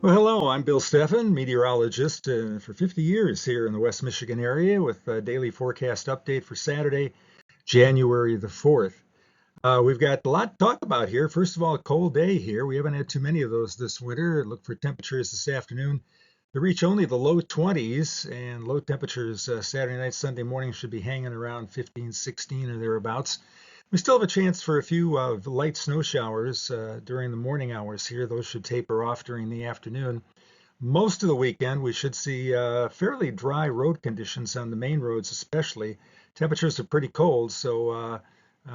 Well, hello, I'm Bill Steffen, meteorologist for 50 years here in the West Michigan area with a daily forecast update for Saturday, January the 4th. We've got a lot to talk about here. First of all, a cold day here. We haven't had too many of those this winter. Look for temperatures this afternoon to reach only the low 20s, and low temperatures Saturday night, Sunday morning should be hanging around 15, 16 or thereabouts. We still have a chance for a few light snow showers during the morning hours here. Those should taper off during the afternoon. Most of the weekend, we should see fairly dry road conditions on the main roads, especially. Temperatures are pretty cold, so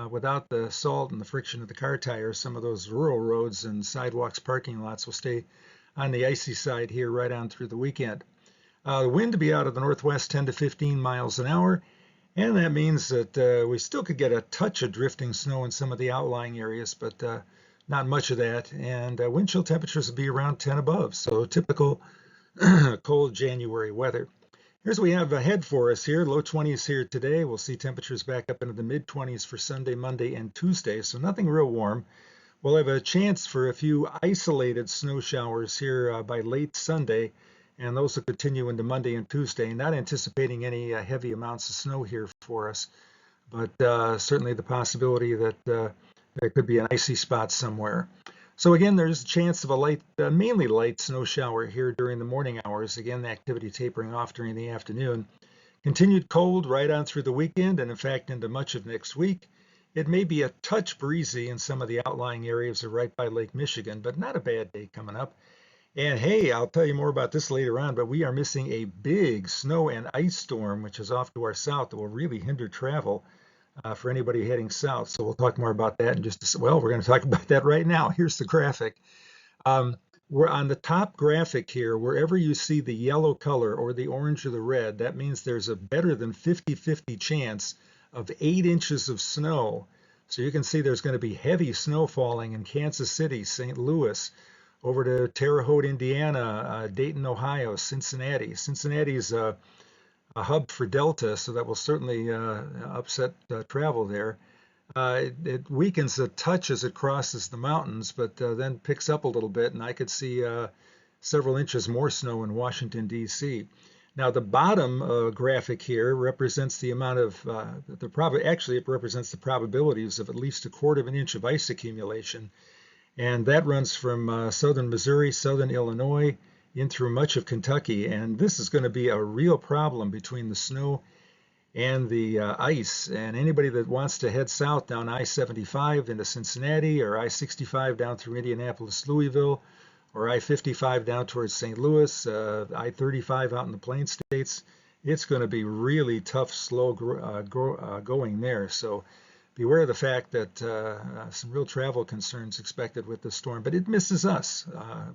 without the salt and the friction of the car tires, some of those rural roads and sidewalks, parking lots will stay on the icy side here right on through the weekend. The wind to be out of the northwest 10 to 15 miles an hour, and that means that we still could get a touch of drifting snow in some of the outlying areas, but not much of that. And wind chill temperatures will be around 10 above, so typical cold January weather. Here's what we have ahead for us here. Low 20s here today. We'll see temperatures back up into the mid 20s for Sunday, Monday, and Tuesday, so nothing real warm. We'll have a chance for a few isolated snow showers here by late Sunday, and those will continue into Monday and Tuesday. Not anticipating any heavy amounts of snow here for us, but certainly the possibility that there could be an icy spot somewhere. So again, there's a chance of a light, mainly light snow shower here during the morning hours. Again, the activity tapering off during the afternoon. Continued cold right on through the weekend, and in fact into much of next week. It may be a touch breezy in some of the outlying areas or right by Lake Michigan, but not a bad day coming up. And hey, I'll tell you more about this later on, but we are missing a big snow and ice storm, which is off to our south that will really hinder travel for anybody heading south. So we'll talk more about that in just well, we're going to talk about that right now. Here's the graphic. We're on the top graphic here. Wherever you see the yellow color or the orange or the red, that means there's a better than 50-50 chance of 8 inches of snow. So you can see there's going to be heavy snow falling in Kansas City, St. Louis, over to Terre Haute, Indiana, Dayton, Ohio, Cincinnati. Cincinnati is a hub for Delta, so that will certainly upset travel there. It weakens a touch as it crosses the mountains, but then picks up a little bit, and I could see several inches more snow in Washington, D.C. Now, the bottom graphic here represents the amount of actually, it represents the probabilities of at least a quarter of an inch of ice accumulation. And that runs from southern Missouri, southern Illinois, in through much of Kentucky. And this is going to be a real problem between the snow and the ice. And anybody that wants to head south down I-75 into Cincinnati, or I-65 down through Indianapolis, Louisville, or I-55 down towards St. Louis, I-35 out in the Plain States, it's going to be really tough, slow going there. So beware of the fact that some real travel concerns expected with this storm, but it misses us.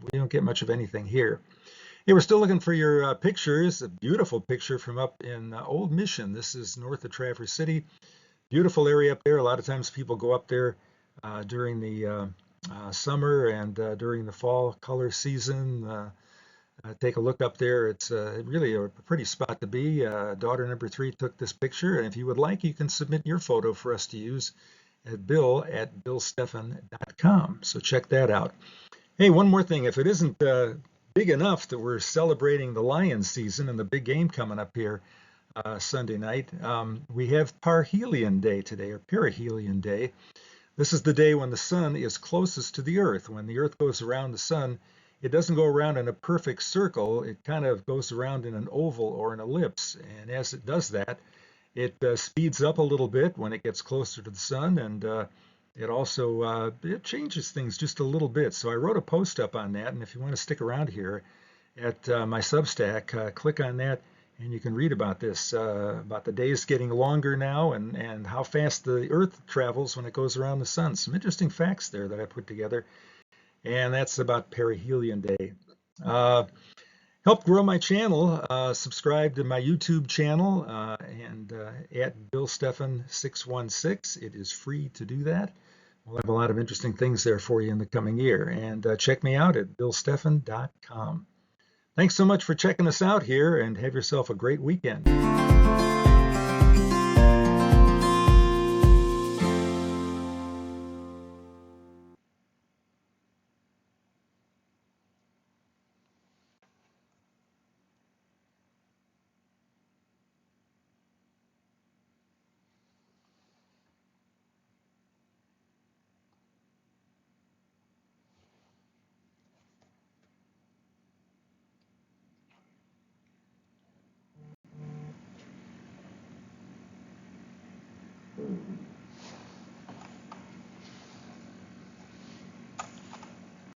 We don't get much of anything here. Hey, we're still looking for your pictures. A beautiful picture from up in Old Mission. This is north of Traverse City. Beautiful area up there. A lot of times people go up there during the summer and during the fall color season. Take a look up there. It's really a pretty spot to be. Daughter number 3 took this picture, and if you would like, you can submit your photo for us to use at bill@billsteffen.com. So check that out. Hey, one more thing. If it isn't big enough that we're celebrating the Lions season and the big game coming up here Sunday night, we have Perihelion Day today, or Perihelion Day. This is the day when the sun is closest to the Earth. When the Earth goes around the sun, it doesn't go around in a perfect circle. It kind of goes around in an oval or an ellipse. And as it does that, it speeds up a little bit when it gets closer to the sun. And it also it changes things just a little bit. So I wrote a post up on that. And if you want to stick around here at my Substack, click on that. And you can read about this, about the days getting longer now and how fast the Earth travels when it goes around the sun. Some interesting facts there that I put together. And that's about Perihelion Day. Help grow my channel. Subscribe to my YouTube channel and at Bill Steffen 616. It is free to do that. We'll have a lot of interesting things there for you in the coming year. And check me out at billsteffen.com. Thanks so much for checking us out here, and have yourself a great weekend.